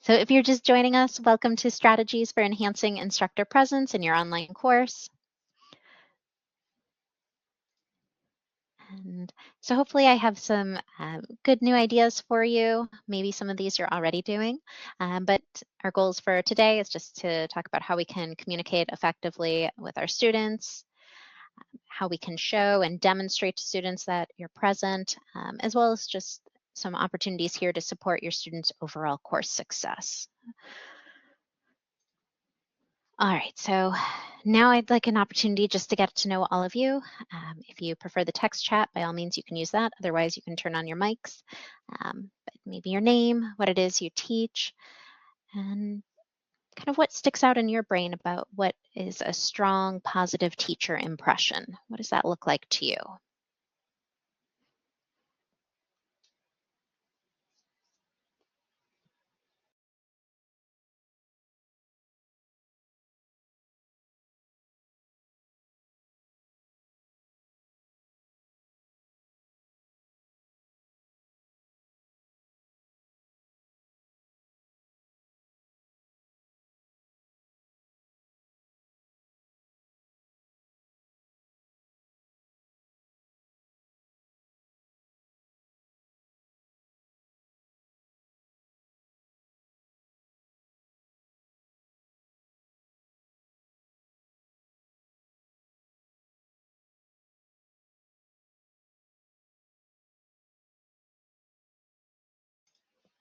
So if you're just joining us, welcome to Strategies for Enhancing Instructor Presence in your online course. And so hopefully I have some good new ideas for you. Maybe some of these you're already doing, but our goals for today is just to talk about how we can communicate effectively with our students, how we can show and demonstrate to students that you're present, as well as just some opportunities here to support your students' overall course success. All right, so now I'd like an opportunity just to get to know all of you. If you prefer the text chat, by all means, you can use that. Otherwise, you can turn on your mics, but maybe your name, what it is you teach, and kind of what sticks out in your brain about what is a strong, positive teacher impression. What does that look like to you?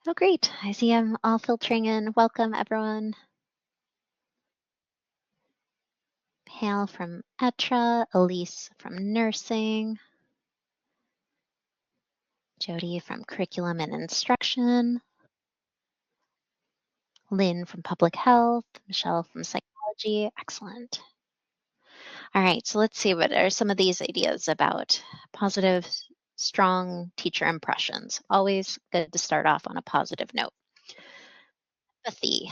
Oh, great. I see I'm all filtering in. Welcome, everyone. Hale from ETRA, Elise from nursing, Jody from curriculum and instruction, Lynn from public health, Michelle from psychology. Excellent. All right, so let's see, what are some of these ideas about positive, strong teacher impressions? Always good to start off on a positive note. Empathy.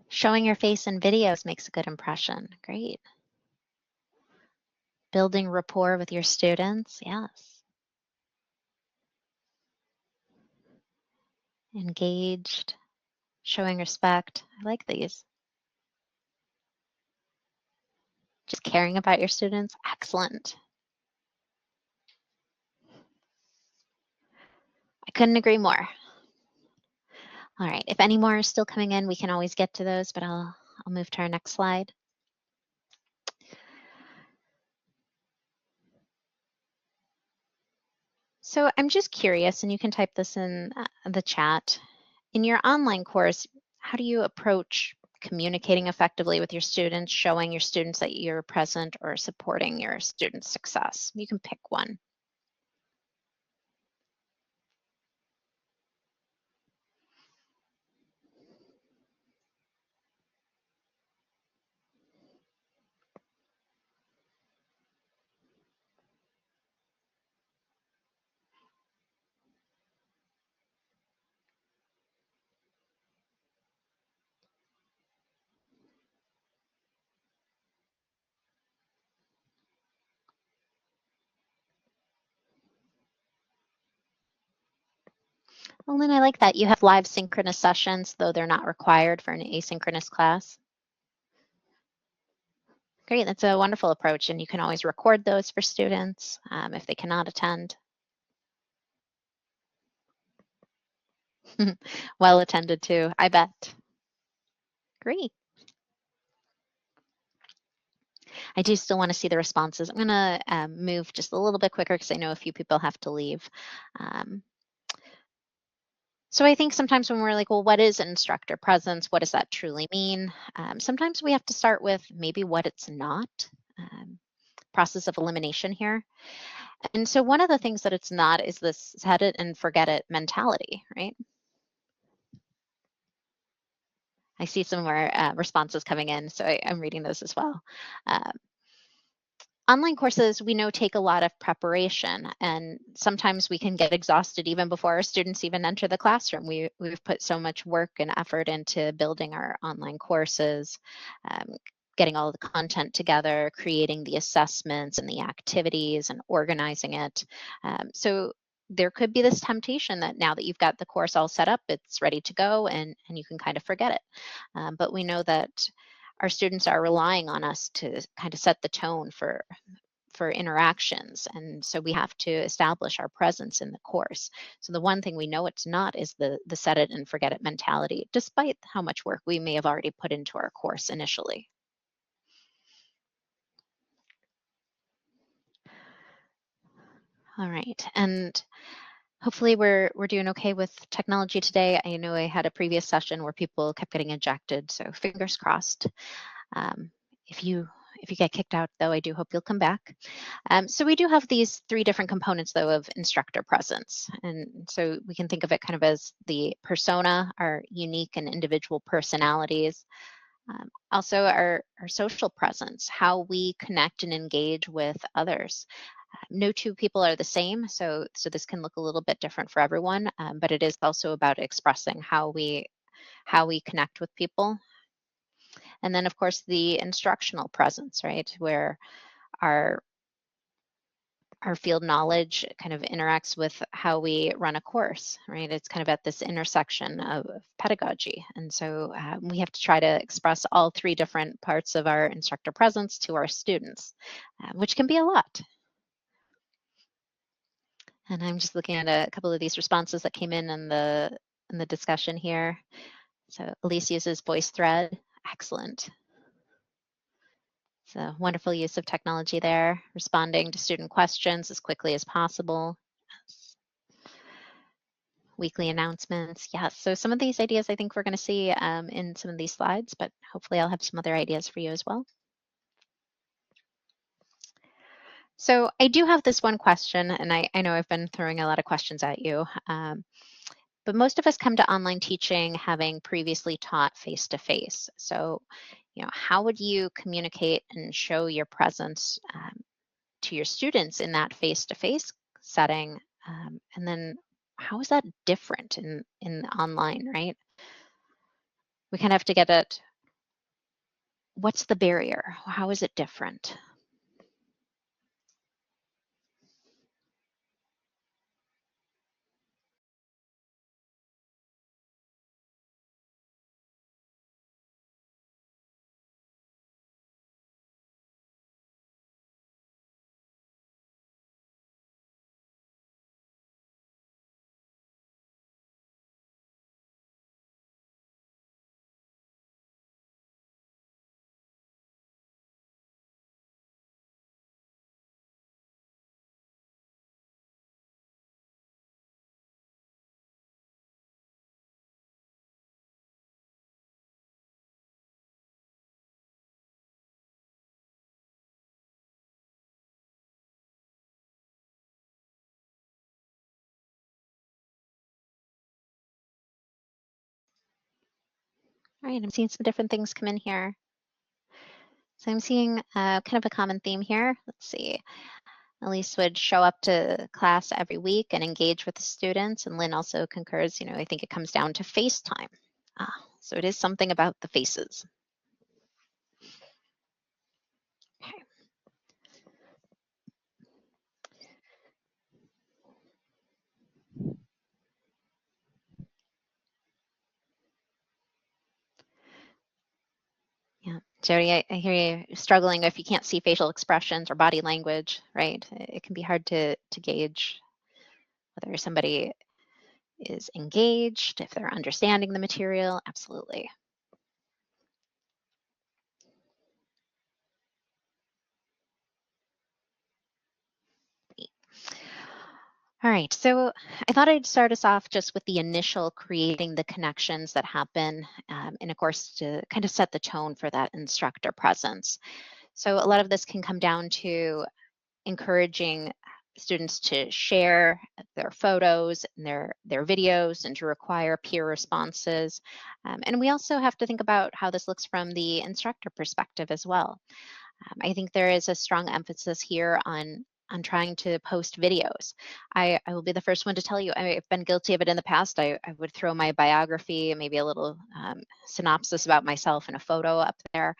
Showing your face in videos makes a good impression. Great. Building rapport with your students. Yes. Engaged. Showing respect. I like these. Just caring about your students. Excellent. I couldn't agree more. All right, if any more are still coming in, we can always get to those, but I'll move to our next slide. So I'm just curious, and you can type this in the chat. In your online course, how do you approach communicating effectively with your students, showing your students that you're present or supporting your students' success? You can pick one. Well, then I like that. You have live synchronous sessions, though they're not required for an asynchronous class. Great, that's a wonderful approach, and you can always record those for students if they cannot attend. Well attended too, I bet. Great. I do still want to see the responses. I'm going to move just a little bit quicker because I know a few people have to leave. So I think sometimes when we're like, well, what is instructor presence? What does that truly mean? Sometimes we have to start with maybe what it's not. Process of elimination here. And so one of the things that it's not is this set it and forget it mentality, right? I see some more responses coming in, so I'm reading those as well. Online courses, we know, take a lot of preparation, and sometimes we can get exhausted even before our students even enter the classroom. We've put so much work and effort into building our online courses, getting all the content together, creating the assessments and the activities and organizing it. So there could be this temptation that now that you've got the course all set up, it's ready to go and you can kind of forget it. But we know that our students are relying on us to kind of set the tone for interactions. And so we have to establish our presence in the course. So the one thing we know it's not is the set it and forget it mentality, despite how much work we may have already put into our course initially. All right. And hopefully we're doing okay with technology today. I know I had a previous session where people kept getting ejected, so fingers crossed. Um, if you if you get kicked out, though, I do hope you'll come back. So we do have these three different components, though, of instructor presence. And so we can think of it kind of as the persona, our unique and individual personalities. Also, our social presence, how we connect and engage with others. No two people are the same, so this can look a little bit different for everyone, but it is also about expressing how we connect with people. And then, of course, the instructional presence, right, where our our field knowledge kind of interacts with how we run a course, right? It's kind of at this intersection of pedagogy. And so we have to try to express all three different parts of our instructor presence to our students, which can be a lot. And I'm just looking at a couple of these responses that came in the discussion here. So Elise uses VoiceThread. Excellent. So wonderful use of technology there, responding to student questions as quickly as possible. Yes. Weekly announcements. Yes. So some of these ideas I think we're going to see in some of these slides, but hopefully I'll have some other ideas for you as well. So I do have this one question, and I know I've been throwing a lot of questions at you. But most of us come to online teaching having previously taught face-to-face. So, how would you communicate and show your presence to your students in that face-to-face setting? And then how is that different in online, right? We kind of have to get at what's the barrier? How is it different? All right, I'm seeing some different things come in here. So I'm seeing kind of a common theme here. Let's see. Elise would show up to class every week and engage with the students. And Lynn also concurs, I think it comes down to FaceTime. So it is something about the faces. Okay. Yeah, Jody, I hear you struggling if you can't see facial expressions or body language, right? It can be hard to gauge whether somebody is engaged, if they're understanding the material. Absolutely. All right, so I thought I'd start us off just with the initial creating the connections that happen, and of course to kind of set the tone for that instructor presence. So a lot of this can come down to encouraging students to share their photos and their videos and to require peer responses. And we also have to think about how this looks from the instructor perspective as well. I think there is a strong emphasis here on on trying to post videos. I will be the first one to tell you, I've been guilty of it in the past. I would throw my biography, maybe a little synopsis about myself and a photo up there,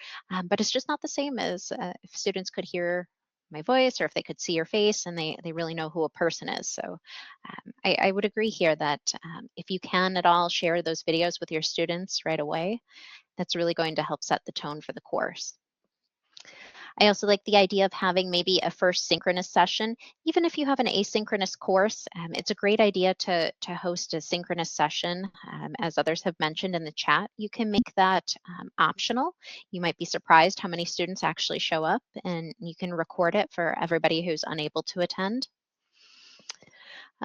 but it's just not the same as if students could hear my voice or if they could see your face and they really know who a person is. So I would agree here that if you can at all share those videos with your students right away, that's really going to help set the tone for the course. I also like the idea of having maybe a first synchronous session. Even if you have an asynchronous course, it's a great idea to host a synchronous session. As others have mentioned in the chat, you can make that optional. You might be surprised how many students actually show up, and you can record it for everybody who's unable to attend.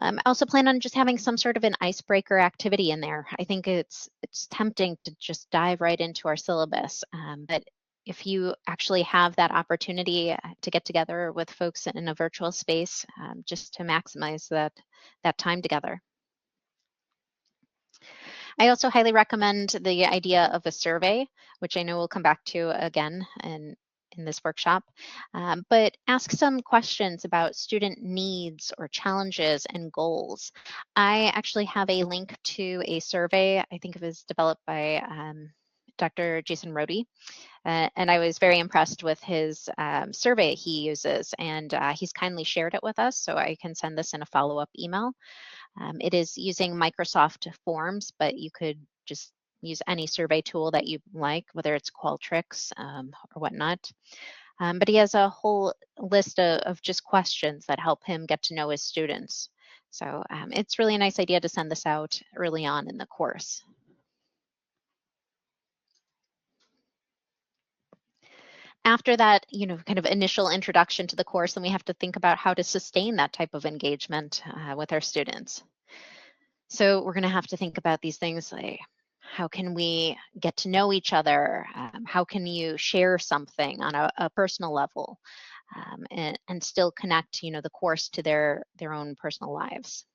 I also plan on just having some sort of an icebreaker activity in there. I think it's tempting to just dive right into our syllabus, but if you actually have that opportunity to get together with folks in a virtual space, just to maximize that time together. I also highly recommend the idea of a survey, which I know we'll come back to again in this workshop, but ask some questions about student needs or challenges and goals. I actually have a link to a survey, I think it was developed by Dr. Jason Rohde, and I was very impressed with his survey he uses, and he's kindly shared it with us, so I can send this in a follow-up email. It is using Microsoft Forms, but you could just use any survey tool that you like, whether it's Qualtrics or whatnot. But he has a whole list of just questions that help him get to know his students. So it's really a nice idea to send this out early on in the course. After that, kind of initial introduction to the course, then we have to think about how to sustain that type of engagement with our students. So we're going to have to think about these things like, how can we get to know each other? How can you share something on a personal level and still connect, the course to their own personal lives?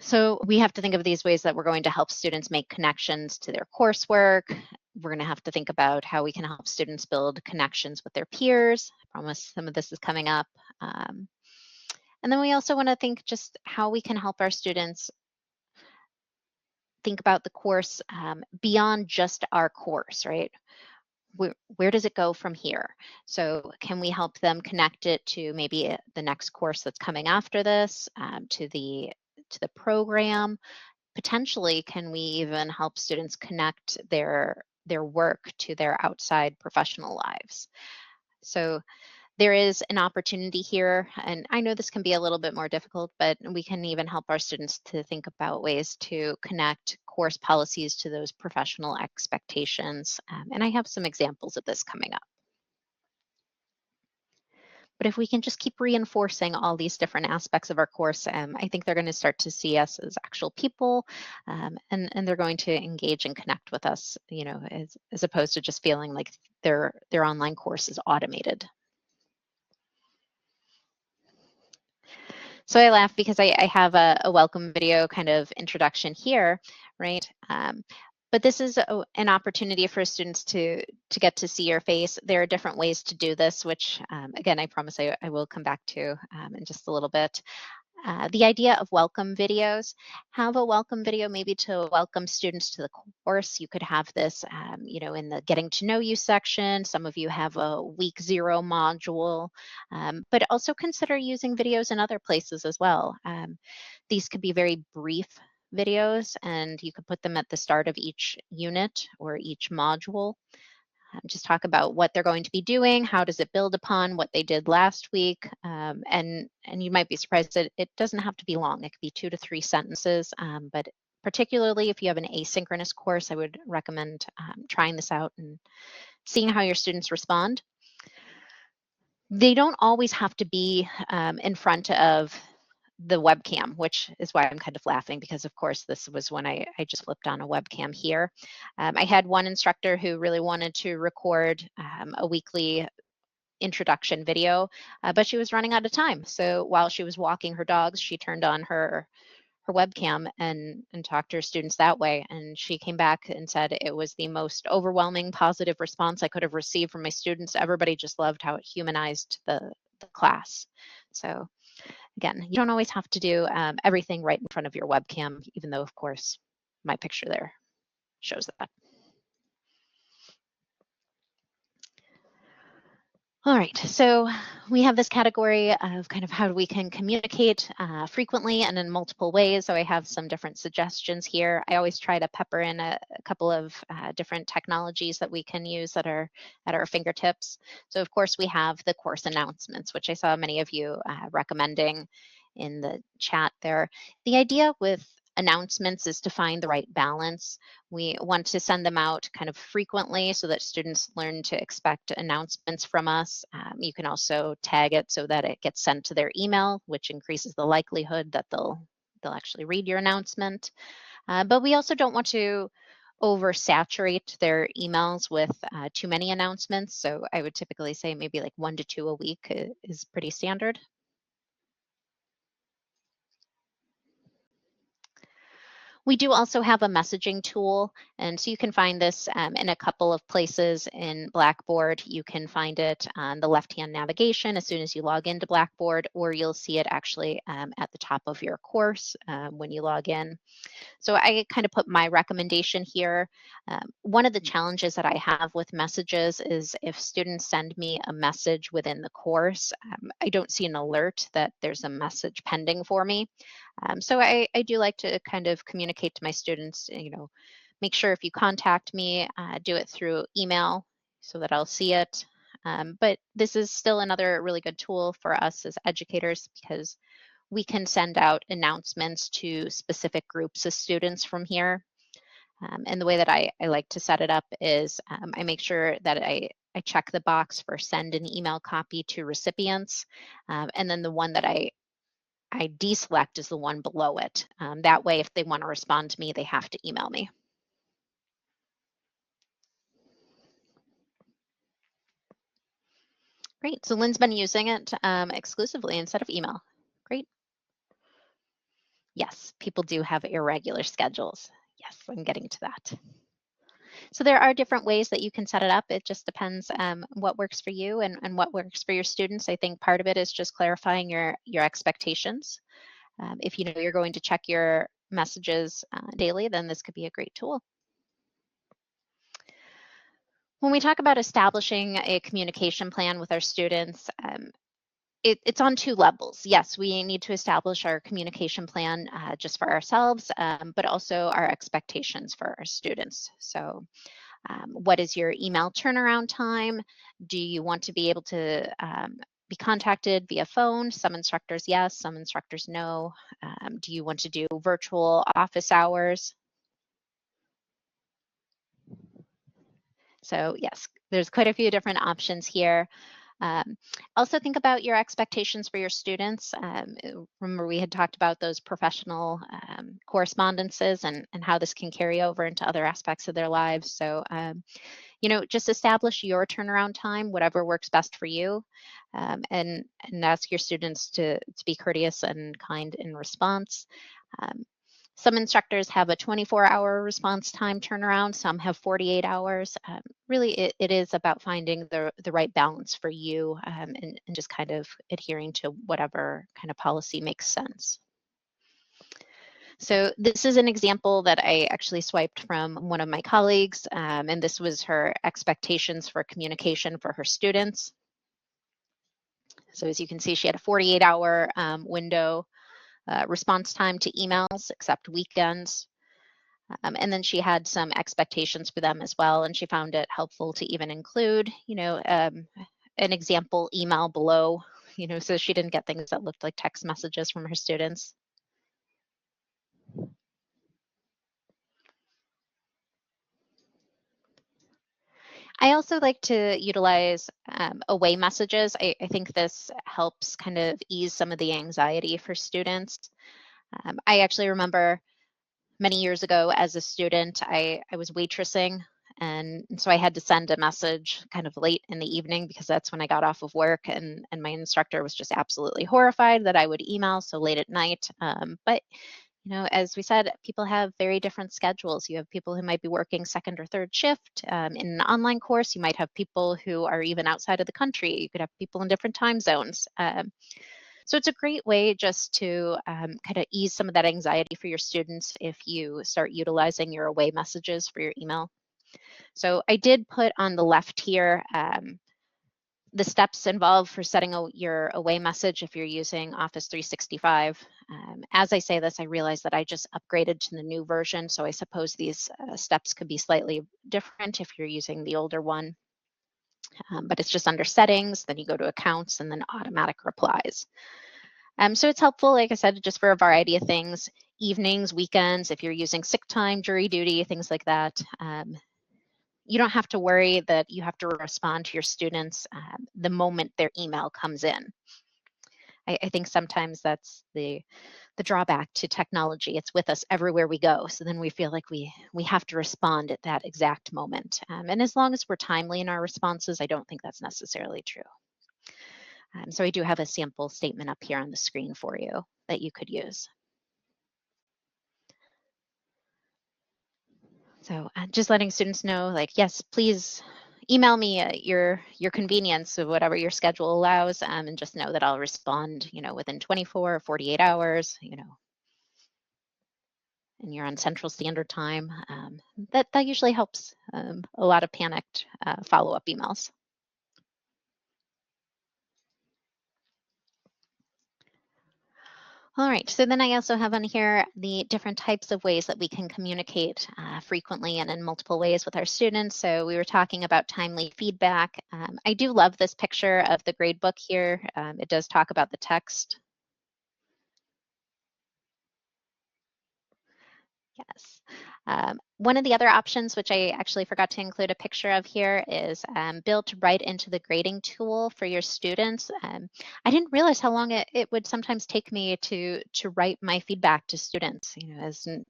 So we have to think of these ways that we're going to help students make connections to their coursework. We're going to have to think about how we can help students build connections with their peers. I promise some of this is coming up. And then we also want to think just how we can help our students think about the course beyond just our course, right? Where does it go from here? So can we help them connect it to maybe the next course that's coming after this, to the program? Potentially, can we even help students connect their work to their outside professional lives? So there is an opportunity here, and I know this can be a little bit more difficult, but we can even help our students to think about ways to connect course policies to those professional expectations. And I have some examples of this coming up. But if we can just keep reinforcing all these different aspects of our course, I think they're going to start to see us as actual people, and they're going to engage and connect with us, as opposed to just feeling like their online course is automated. So I laugh because I have a welcome video kind of introduction here, right? But this is an opportunity for students to get to see your face. There are different ways to do this, which again, I promise I will come back to in just a little bit. The idea of welcome videos, have a welcome video maybe to welcome students to the course. You could have this, in the getting to know you section. Some of you have a week 0 module, but also consider using videos in other places as well. These could be very brief videos, and you could put them at the start of each unit or each module. Just talk about what they're going to be doing, how does it build upon what they did last week, and you might be surprised that it doesn't have to be long. It could be 2 to 3 sentences, but particularly if you have an asynchronous course, I would recommend trying this out and seeing how your students respond. They don't always have to be in front of the webcam, which is why I'm kind of laughing, because of course this was when I just flipped on a webcam here. I had one instructor who really wanted to record a weekly introduction video, but she was running out of time. So while she was walking her dogs, she turned on her webcam and talked to her students that way. And she came back and said it was the most overwhelming positive response I could have received from my students. Everybody just loved how it humanized the the class. So again, you don't always have to do everything right in front of your webcam, even though, of course, my picture there shows that. All right, so we have this category of kind of how we can communicate frequently and in multiple ways. So I have some different suggestions here. I always try to pepper in a couple of different technologies that we can use that are at our fingertips. So of course we have the course announcements, which I saw many of you recommending in the chat there. The idea with announcements is to find the right balance. We want to send them out kind of frequently so that students learn to expect announcements from us. You can also tag it so that it gets sent to their email, which increases the likelihood that they'll actually read your announcement. But we also don't want to oversaturate their emails with too many announcements. So I would typically say maybe like 1 to 2 a week is pretty standard. We do also have a messaging tool, and so you can find this in a couple of places in Blackboard. You can find it on the left-hand navigation as soon as you log into Blackboard, or you'll see it actually at the top of your course when you log in. So I kind of put my recommendation here. One of the challenges that I have with messages is if students send me a message within the course, I don't see an alert that there's a message pending for me. So I do like to kind of communicate to my students, make sure if you contact me, do it through email so that I'll see it. But this is still another really good tool for us as educators because we can send out announcements to specific groups of students from here. And the way that I like to set it up is I make sure that I check the box for send an email copy to recipients. And then the one that I deselect is the one below it. That way, if they want to respond to me, they have to email me. Great, so Lynn's been using it exclusively instead of email. Great. Yes, people do have irregular schedules. Yes, I'm getting to that. So there are different ways that you can set it up. It just depends what works for you and what works for your students. I think part of it is just clarifying your expectations. If you know you're going to check your messages daily, then this could be a great tool. When we talk about establishing a communication plan with our students, it's on 2 levels. Yes, we need to establish our communication plan just for ourselves, but also our expectations for our students. So what is your email turnaround time? Do you want to be able to be contacted via phone? Some instructors, yes, some instructors, no. Do you want to do virtual office hours? So yes, there's quite a few different options here. Also think about your expectations for your students. Remember we had talked about those professional correspondences and how this can carry over into other aspects of their lives. So, just establish your turnaround time, whatever works best for you, and ask your students to be courteous and kind in response. Some instructors have a 24-hour response time turnaround, some have 48 hours. Really, it is about finding the right balance for you and just kind of adhering to whatever kind of policy makes sense. So this is an example that I actually swiped from one of my colleagues, and this was her expectations for communication for her students. So as you can see, she had a 48-hour window response time to emails, except weekends. And then she had some expectations for them as well, and she found it helpful to even include, an example email below, so she didn't get things that looked like text messages from her students. I also like to utilize away messages. I think this helps kind of ease some of the anxiety for students. I actually remember many years ago as a student, I was waitressing. And so I had to send a message kind of late in the evening because that's when I got off of work. And my instructor was just absolutely horrified that I would email so late at night. But As we said, people have very different schedules. You have people who might be working second or third shift. In an online course, you might have people who are even outside of the country. You could have people in different time zones. So it's a great way just to kind of ease some of that anxiety for your students if you start utilizing your away messages for your email. So I did put on the left here the steps involved for setting your away message if you're using Office 365. As I say this, I realize that I just upgraded to the new version, so I suppose these steps could be slightly different if you're using the older one. But it's just under settings, then you go to accounts, and then automatic replies. So it's helpful, like I said, just for a variety of things, evenings, weekends, if you're using sick time, jury duty, things like that. You don't have to worry that you have to respond to your students the moment their email comes in. I think sometimes that's the drawback to technology. It's with us everywhere we go. So then we feel like we have to respond at that exact moment. And as long as we're timely in our responses, I don't think that's necessarily true. So I do have a sample statement up here on the screen for you that you could use. So just letting students know, like, yes, please email me at your convenience of whatever your schedule allows, and just know that I'll respond, within 24 or 48 hours, and you're on Central Standard Time. That usually helps a lot of panicked follow-up emails. All right, so then I also have on here the different types of ways that we can communicate frequently and in multiple ways with our students. So we were talking about timely feedback. I do love this picture of the gradebook here. It does talk about the text. Yes. One of the other options, which I actually forgot to include a picture of here, is built right into the grading tool for your students. I didn't realize how long it would sometimes take me to write my feedback to students. As an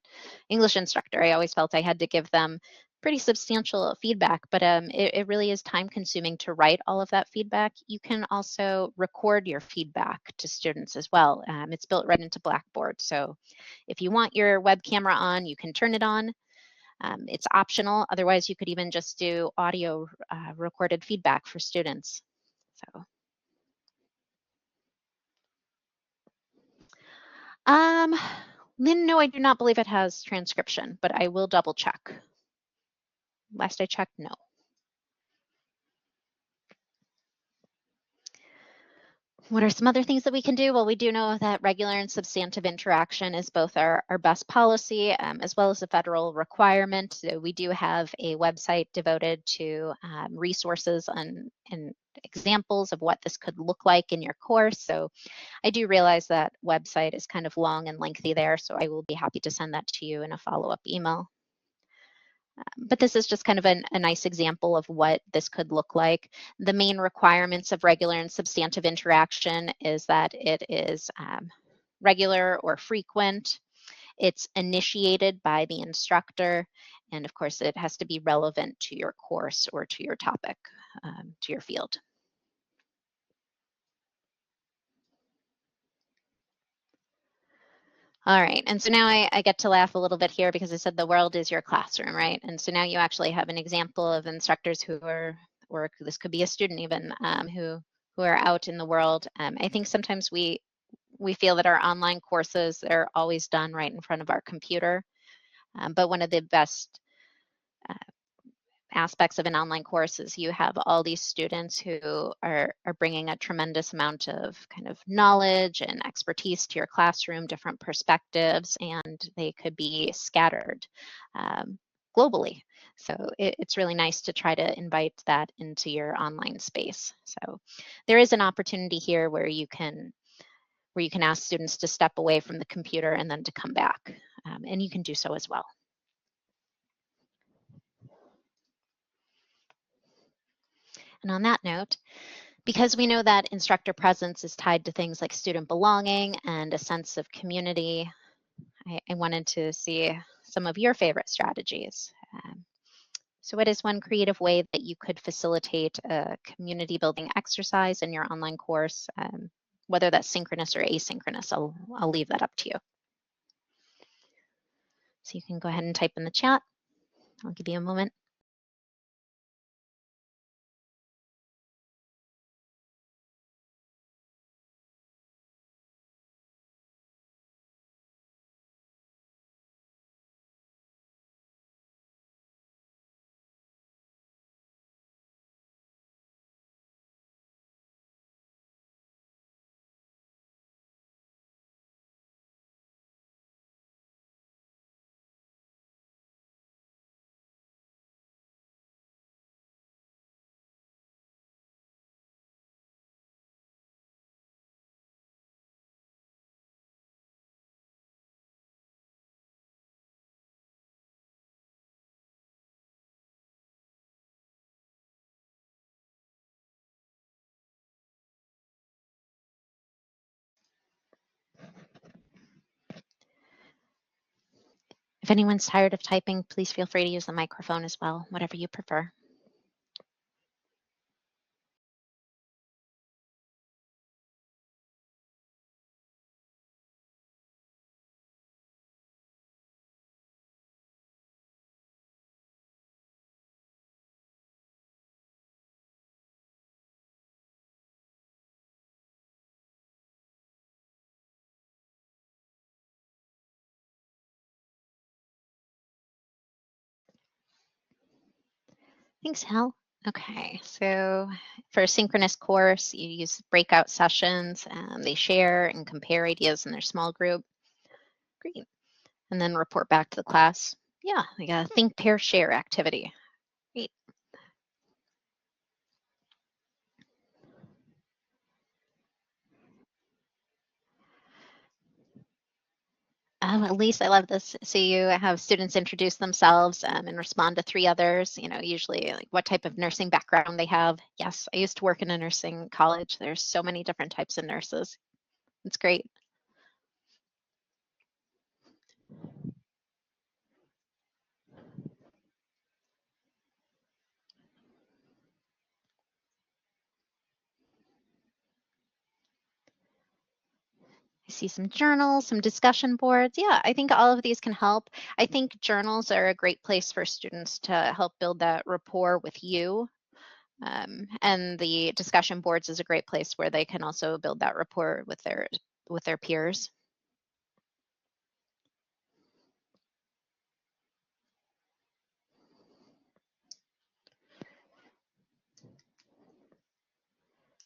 English instructor, I always felt I had to give them pretty substantial feedback, but it really is time consuming to write all of that feedback. You can also record your feedback to students as well. It's built right into Blackboard. So if you want your web camera on, you can turn it on. It's optional. Otherwise, you could even just do audio recorded feedback for students. So, Lynn, no, I do not believe it has transcription, but I will double check. Last I checked, no. What are some other things that we can do? Well, we do know that regular and substantive interaction is both our best policy as well as a federal requirement. So we do have a website devoted to resources and examples of what this could look like in your course. So I do realize that website is kind of long and lengthy there, so I will be happy to send that to you in a follow-up email. But this is just kind of a nice example of what this could look like. The main requirements of regular and substantive interaction is that it is regular or frequent. It's initiated by the instructor. And of course, it has to be relevant to your course or to your topic, to your field. All right, and so now I get to laugh a little bit here because I said the world is your classroom, right? And so now you actually have an example of instructors who are, or this could be a student even, who are out in the world. I think sometimes we feel that our online courses are always done right in front of our computer, but one of the best aspects of an online course is you have all these students who are bringing a tremendous amount of kind of knowledge and expertise to your classroom, different perspectives, and they could be scattered globally. So it's really nice to try to invite that into your online space. So there is an opportunity here where you can ask students to step away from the computer and then to come back, and you can do so as well. And on that note, because we know that instructor presence is tied to things like student belonging and a sense of community, I wanted to see some of your favorite strategies. So what is one creative way that you could facilitate a community building exercise in your online course, whether that's synchronous or asynchronous? I'll leave that up to you. So you can go ahead and type in the chat. I'll give you a moment. If anyone's tired of typing, please feel free to use the microphone as well, whatever you prefer. Thanks, Hal. Okay, so for a synchronous course, you use breakout sessions, and they share and compare ideas in their small group. Great. And then report back to the class. Yeah, like a think, pair, share activity. Great. At least I love this. So you have students introduce themselves and respond to three others, usually like what type of nursing background they have. Yes, I used to work in a nursing college. There's so many different types of nurses. It's great. I see some journals, some discussion boards. Yeah, I think all of these can help. I think journals are a great place for students to help build that rapport with you. And the discussion boards is a great place where they can also build that rapport with their peers.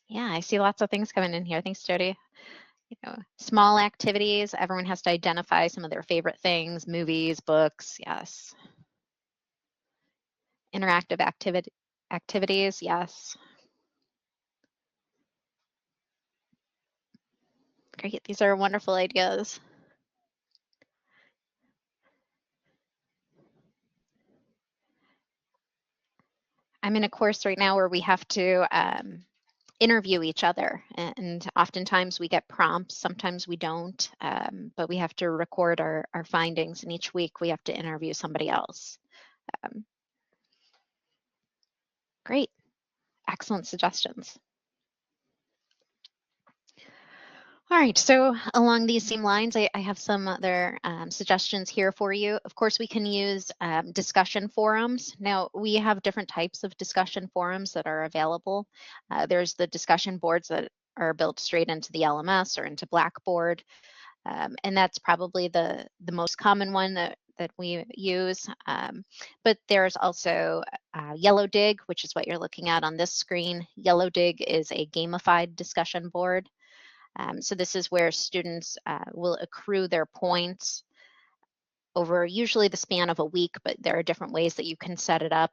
Yeah, I see lots of things coming in here. Thanks, Jody. Small activities. Everyone has to identify some of their favorite things, movies, books. Yes. Interactive activities. Yes. Great. These are wonderful ideas. I'm in a course right now where we have to interview each other, and oftentimes we get prompts, sometimes we don't, but we have to record our findings, and each week we have to interview somebody else. Um, Great, excellent suggestions. All right, so along these same lines, I have some other suggestions here for you. Of course, we can use discussion forums. Now, we have different types of discussion forums that are available. There's the discussion boards that are built straight into the LMS or into Blackboard, and that's probably the most common one that we use. But there's also Yellow Dig, which is what you're looking at on this screen. Yellow Dig is a gamified discussion board. So this is where students will accrue their points over usually the span of a week, but there are different ways that you can set it up.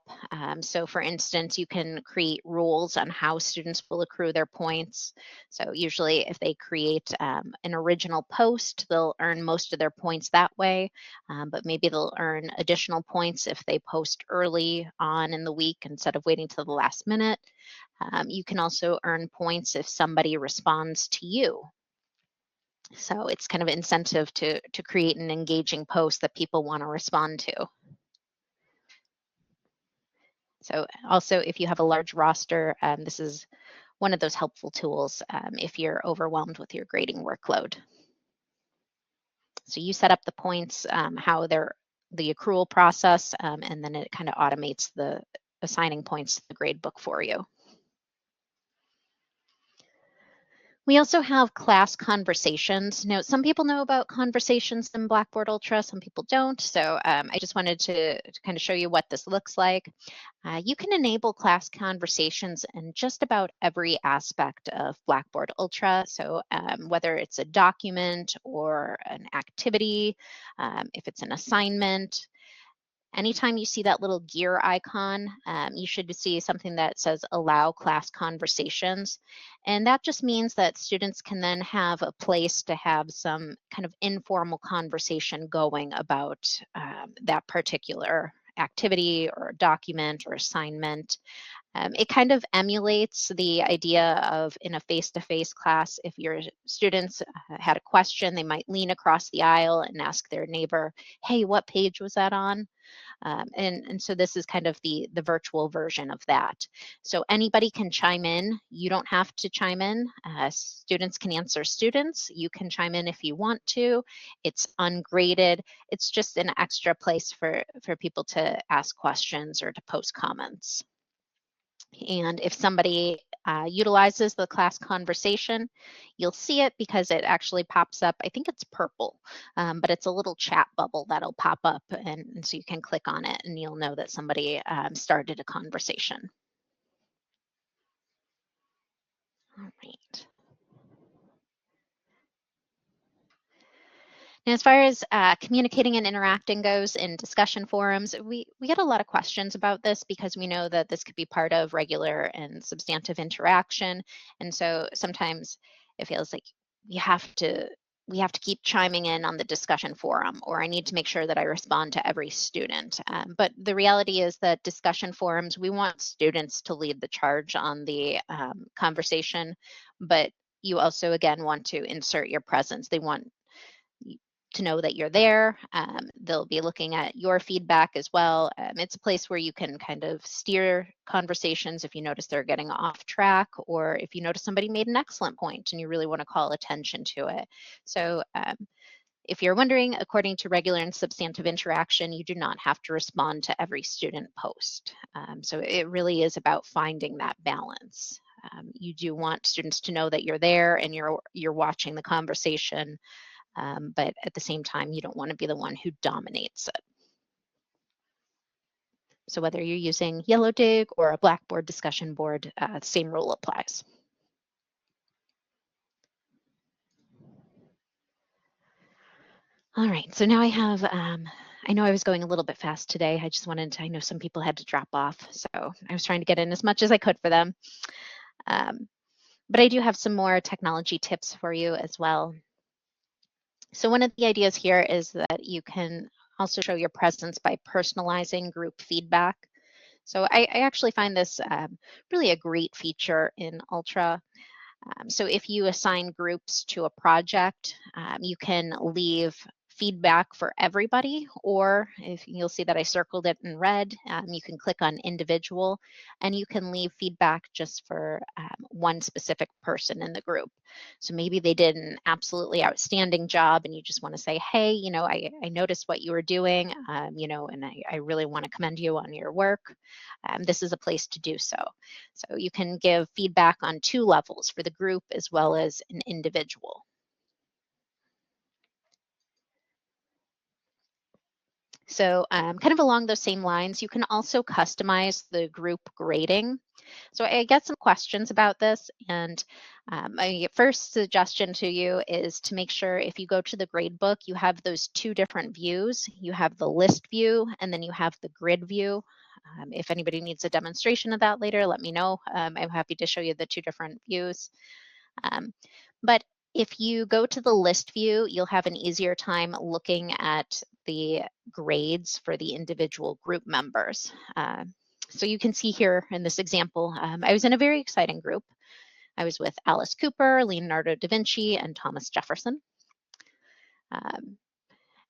So for instance, you can create rules on how students will accrue their points. So usually if they create an original post, they'll earn most of their points that way, but maybe they'll earn additional points if they post early on in the week instead of waiting till the last minute. You can also earn points if somebody responds to you. So it's kind of incentive to create an engaging post that people want to respond to. So also, if you have a large roster, this is one of those helpful tools if you're overwhelmed with your grading workload. So you set up the points, how they're the accrual process, and then it kind of automates the assigning points to the grade book for you. We also have class conversations. Now, some people know about conversations in Blackboard Ultra, some people don't. So I just wanted to kind of show you what this looks like. You can enable class conversations in just about every aspect of Blackboard Ultra. So whether it's a document or an activity, if it's an assignment, anytime you see that little gear icon, you should see something that says allow class conversations. And that just means that students can then have a place to have some kind of informal conversation going about that particular activity or document or assignment. It kind of emulates the idea of in a face-to-face class, if your students had a question, they might lean across the aisle and ask their neighbor, hey, what page was that on? And so this is kind of the virtual version of that. So anybody can chime in. You don't have to chime in. Students can answer students. You can chime in if you want to. It's ungraded. It's just an extra place for people to ask questions or to post comments. And if somebody utilizes the class conversation, you'll see it because it actually pops up. I think it's purple, but it's a little chat bubble that'll pop up. And so you can click on it and you'll know that somebody started a conversation. All right. And as far as communicating and interacting goes in discussion forums, we get a lot of questions about this because we know that this could be part of regular and substantive interaction. And so sometimes it feels like we have to keep chiming in on the discussion forum, or I need to make sure that I respond to every student. But the reality is that discussion forums, we want students to lead the charge on the conversation, but you also, again, want to insert your presence. They want to know that you're there. They'll be looking at your feedback as well. It's a place where you can kind of steer conversations if you notice they're getting off track, or if you notice somebody made an excellent point and you really want to call attention to it. So if you're wondering, according to regular and substantive interaction, you do not have to respond to every student post. So it really is about finding that balance. You do want students to know that you're there and you're watching the conversation. But at the same time, you don't want to be the one who dominates it. So whether you're using Yellow Dig or a Blackboard discussion board, same rule applies. All right, so now I have, I know I was going a little bit fast today. I know some people had to drop off, so I was trying to get in as much as I could for them. But I do have some more technology tips for you as well. So one of the ideas here is that you can also show your presence by personalizing group feedback. So I actually find this really a great feature in Ultra. So if you assign groups to a project, you can leave feedback for everybody, or if you'll see that I circled it in red, you can click on individual and you can leave feedback just for one specific person in the group. So maybe they did an absolutely outstanding job and you just want to say, hey, I noticed what you were doing, and I really want to commend you on your work. This is a place to do so. So you can give feedback on two levels, for the group as well as an individual. So kind of along those same lines, you can also customize the group grading. So I get some questions about this, and my first suggestion to you is to make sure if you go to the grade book, you have those two different views. You have the list view, and then you have the grid view. If anybody needs a demonstration of that later, let me know. I'm happy to show you the two different views. But if you go to the list view, you'll have an easier time looking at the grades for the individual group members. So you can see here in this example, I was in a very exciting group. I was with Alice Cooper, Leonardo da Vinci, and Thomas Jefferson.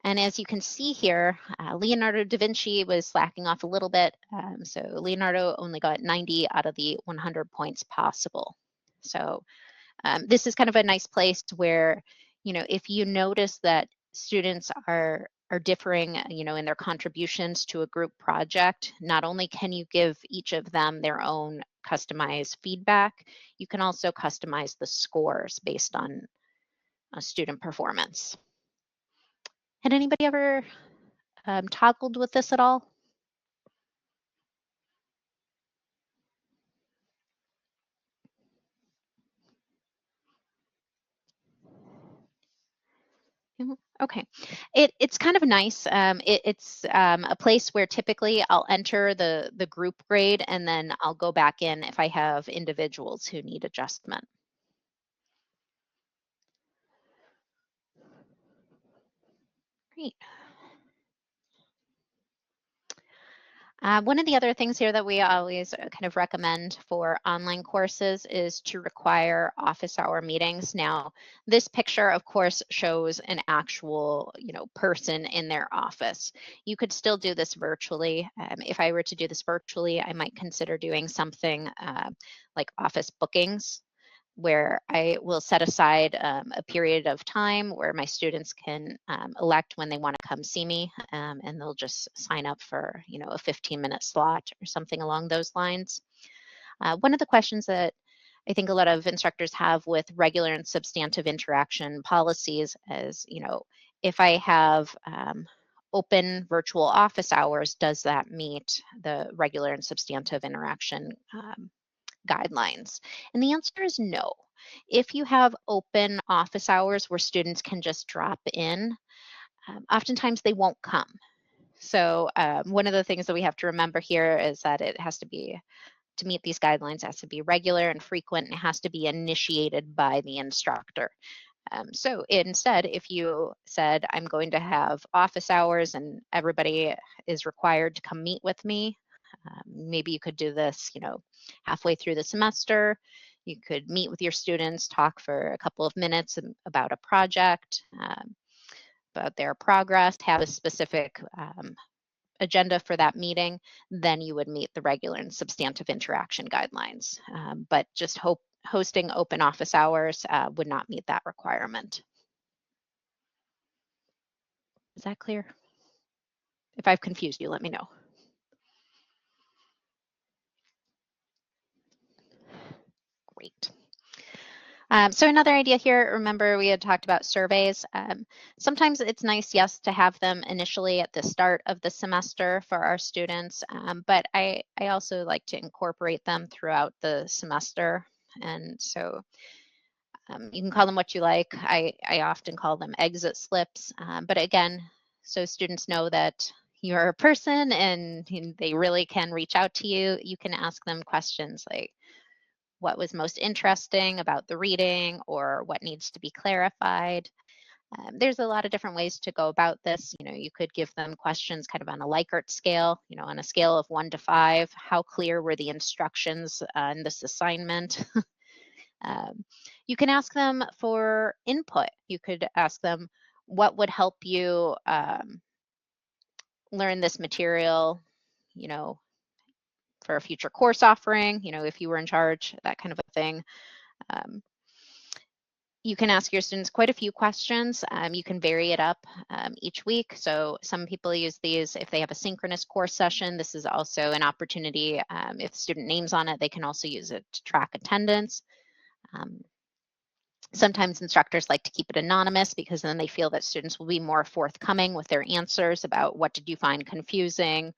And as you can see here, Leonardo da Vinci was slacking off a little bit. So Leonardo only got 90 out of the 100 points possible. So this is kind of a nice place where, if you notice that students are are differing, in their contributions to a group project, not only can you give each of them their own customized feedback, you can also customize the scores based on student performance. Had anybody ever toggled with this at all? Okay, it's kind of nice. It's a place where typically I'll enter the group grade and then I'll go back in if I have individuals who need adjustment. Great. One of the other things here that we always kind of recommend for online courses is to require office hour meetings. Now, this picture, of course, shows an actual, person in their office. You could still do this virtually. If I were to do this virtually, I might consider doing something like office bookings, where I will set aside a period of time where my students can elect when they want to come see me, and they'll just sign up for, a 15-minute slot or something along those lines. One of the questions that I think a lot of instructors have with regular and substantive interaction policies is, if I have open virtual office hours, does that meet the regular and substantive interaction guidelines? And the answer is no. If you have open office hours where students can just drop in, oftentimes they won't come. So one of the things that we have to remember here is that it has to be, to meet these guidelines, it has to be regular and frequent, and it has to be initiated by the instructor. So instead, if you said, I'm going to have office hours and everybody is required to come meet with me, maybe you could do this, halfway through the semester. You could meet with your students, talk for a couple of minutes about a project, about their progress, have a specific agenda for that meeting. Then you would meet the regular and substantive interaction guidelines. But just hosting open office hours would not meet that requirement. Is that clear? If I've confused you, let me know. Great. So another idea here, remember we had talked about surveys. Sometimes it's nice, yes, to have them initially at the start of the semester for our students, but I also like to incorporate them throughout the semester. And so you can call them what you like. I often call them exit slips, but again, so students know that you're a person and they really can reach out to you. You can ask them questions like, what was most interesting about the reading, or what needs to be clarified. There's a lot of different ways to go about this. You could give them questions kind of on a Likert scale, on a scale of 1 to 5. How clear were the instructions in this assignment? You can ask them for input. You could ask them, what would help you learn this material, for a future course offering, if you were in charge, that kind of a thing. You can ask your students quite a few questions. You can vary it up each week. So some people use these if they have a synchronous course session. This is also an opportunity. If student names on it, they can also use it to track attendance. Sometimes instructors like to keep it anonymous because then they feel that students will be more forthcoming with their answers about what did you find confusing,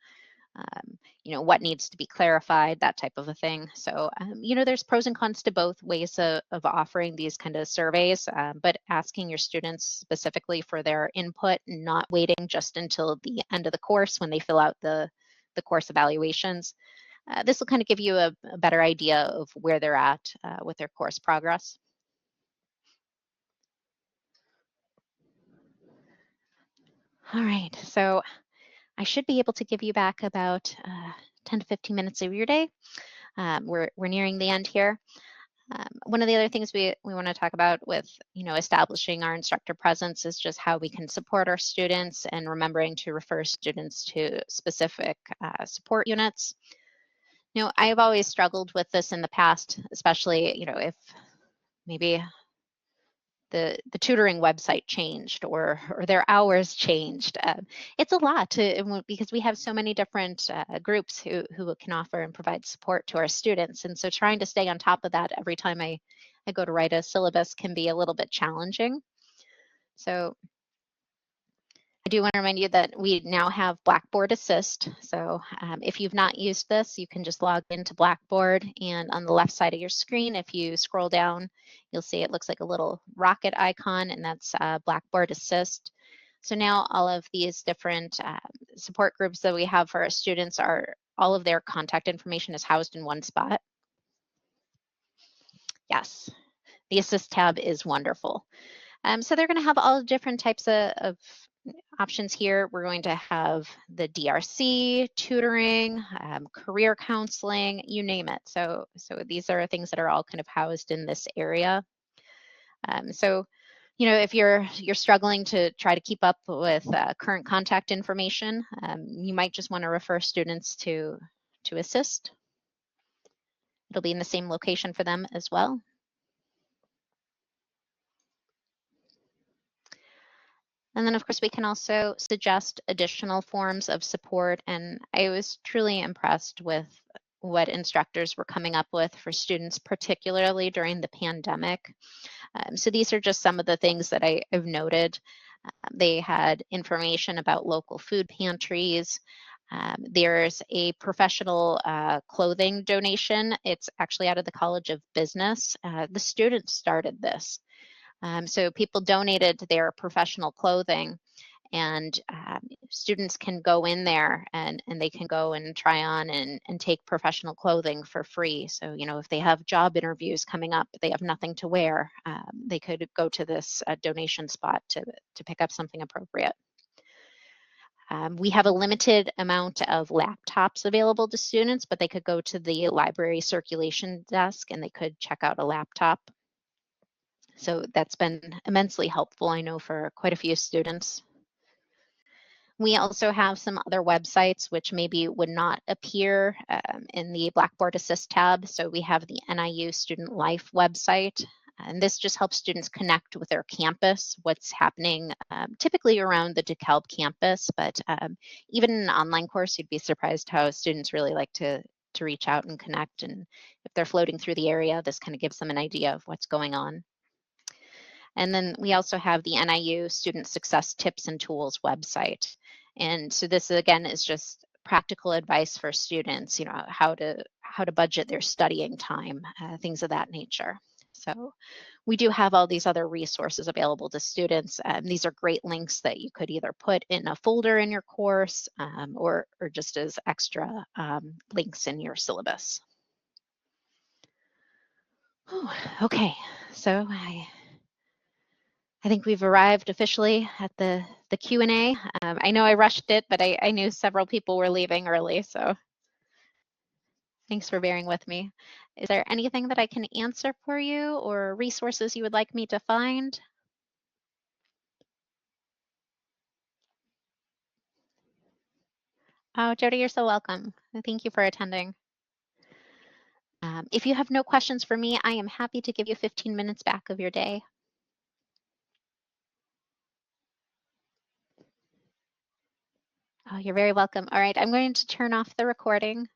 what needs to be clarified, that type of a thing. So, there's pros and cons to both ways of offering these kind of surveys, but asking your students specifically for their input and not waiting just until the end of the course when they fill out the course evaluations. This will kind of give you a better idea of where they're at with their course progress. All right, so I should be able to give you back about 10 to 15 minutes of your day. We're nearing the end here. One of the other things we want to talk about with establishing our instructor presence is just how we can support our students and remembering to refer students to specific support units. I've always struggled with this in the past, especially if maybe the tutoring website changed or their hours changed. It's a lot because we have so many different groups who can offer and provide support to our students. And so trying to stay on top of that every time I go to write a syllabus can be a little bit challenging. So I do want to remind you that we now have Blackboard Assist. So if you've not used this, you can just log into Blackboard, and on the left side of your screen, if you scroll down, you'll see it looks like a little rocket icon, and that's Blackboard Assist. So now all of these different support groups that we have for our students all of their contact information is housed in one spot. Yes, the Assist tab is wonderful. So they're going to have all different types of options here. We're going to have the DRC, tutoring, career counseling, you name it. So these are things that are all kind of housed in this area. So, you know, if you're struggling to try to keep up with current contact information, you might just want to refer students to Assist. It'll be in the same location for them as well. And then, of course, we can also suggest additional forms of support. And I was truly impressed with what instructors were coming up with for students, particularly during the pandemic. So these are just some of the things that I've noted. They had information about local food pantries. There's a professional clothing donation. It's actually out of the College of Business. The students started this. So people donated their professional clothing, and students can go in there and they can go and try on and take professional clothing for free. So, you know, if they have job interviews coming up, they have nothing to wear, they could go to this donation spot to pick up something appropriate. We have a limited amount of laptops available to students, but they could go to the library circulation desk and they could check out a laptop. So that's been immensely helpful, I know, for quite a few students. We also have some other websites which maybe would not appear in the Blackboard Assist tab. So we have the NIU Student Life website, and this just helps students connect with their campus, what's happening typically around the DeKalb campus, but even in an online course, you'd be surprised how students really like to reach out and connect. And if they're floating through the area, this kind of gives them an idea of what's going on. And then we also have the NIU Student Success Tips and Tools website. And so this again is just practical advice for students, you know, how to budget their studying time, things of that nature. So we do have all these other resources available to students. These are great links that you could either put in a folder in your course or just as extra links in your syllabus. Whew, okay, so I think we've arrived officially at the Q&A. I know I rushed it, but I knew several people were leaving early, so thanks for bearing with me. Is there anything that I can answer for you or resources you would like me to find? Oh, Jody, you're so welcome. Thank you for attending. If you have no questions for me, I am happy to give you 15 minutes back of your day. Oh, you're very welcome. All right, I'm going to turn off the recording.